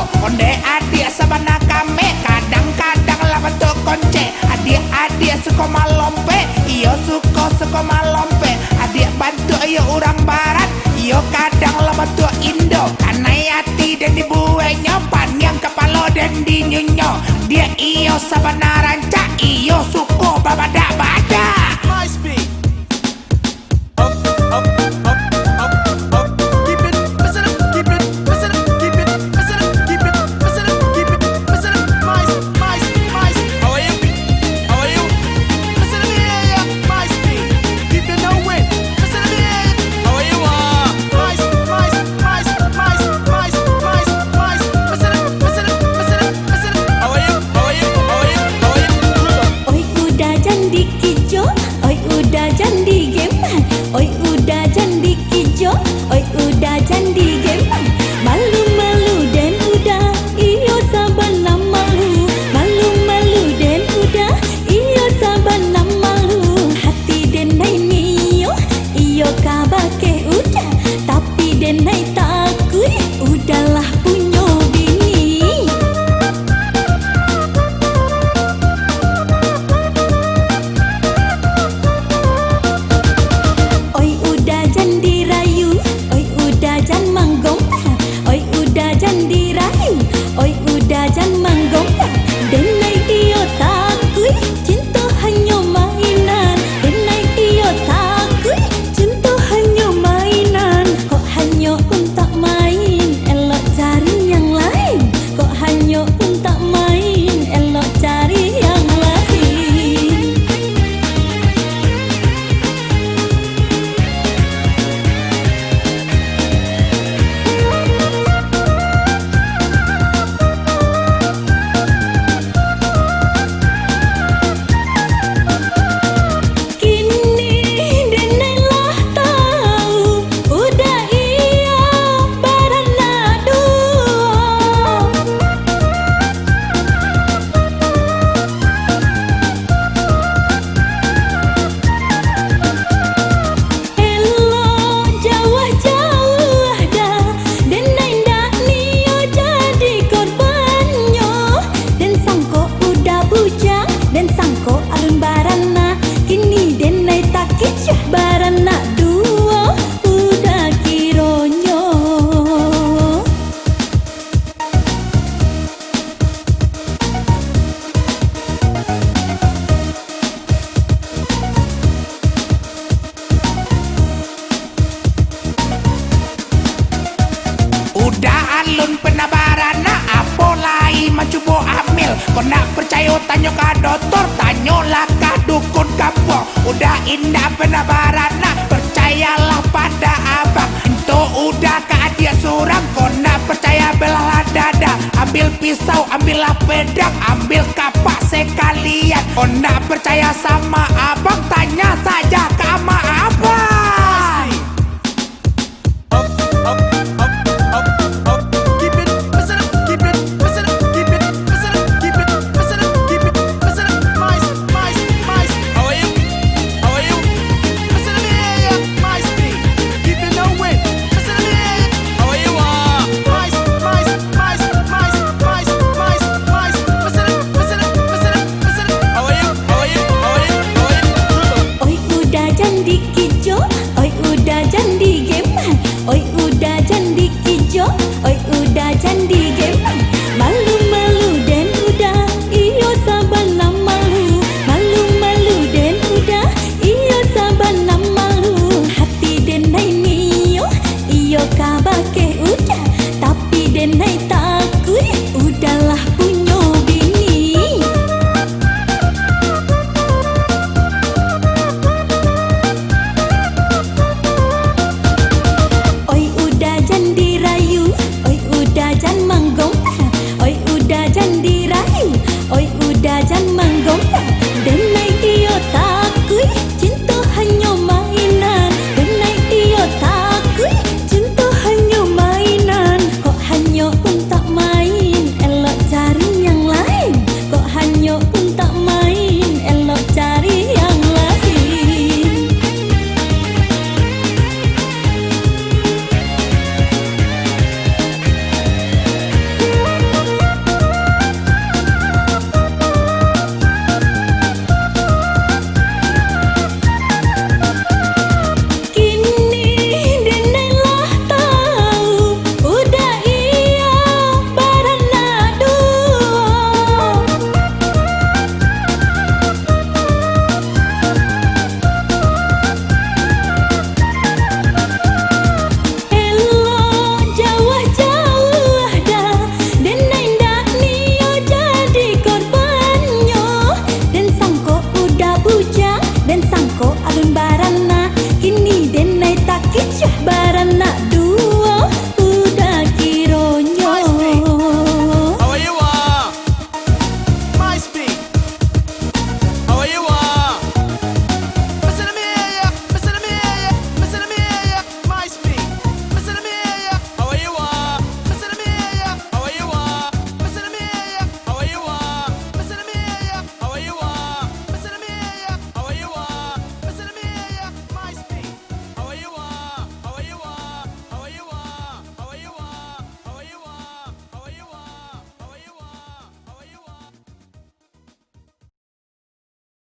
Indo. Onde adik sabana kami kadang-kadang lah bentuk konce. Adik-adik suka malompe, iyo suka malompe. Adik bantu iyo orang barat, iyo kadang lah bentuk Indo. Kanai hati dan dibuenyo, panjang kepala dan dinyunyo. Dia iyo sabana ranca, iyo suka babadak-badak. Alun penabarana apolai mencubo amil. Kau nak percaya tanya ka doktor, tanyalah ka dukun kampung. Udah indah penabarana, percayalah pada abang. Itu udah ka dia surang, kau nak percaya belah dada. Ambil pisau, ambillah pedang, ambil kapak sekalian. Kau nak percaya sama abang, tanya saja ke ama abang. Oi udah jandi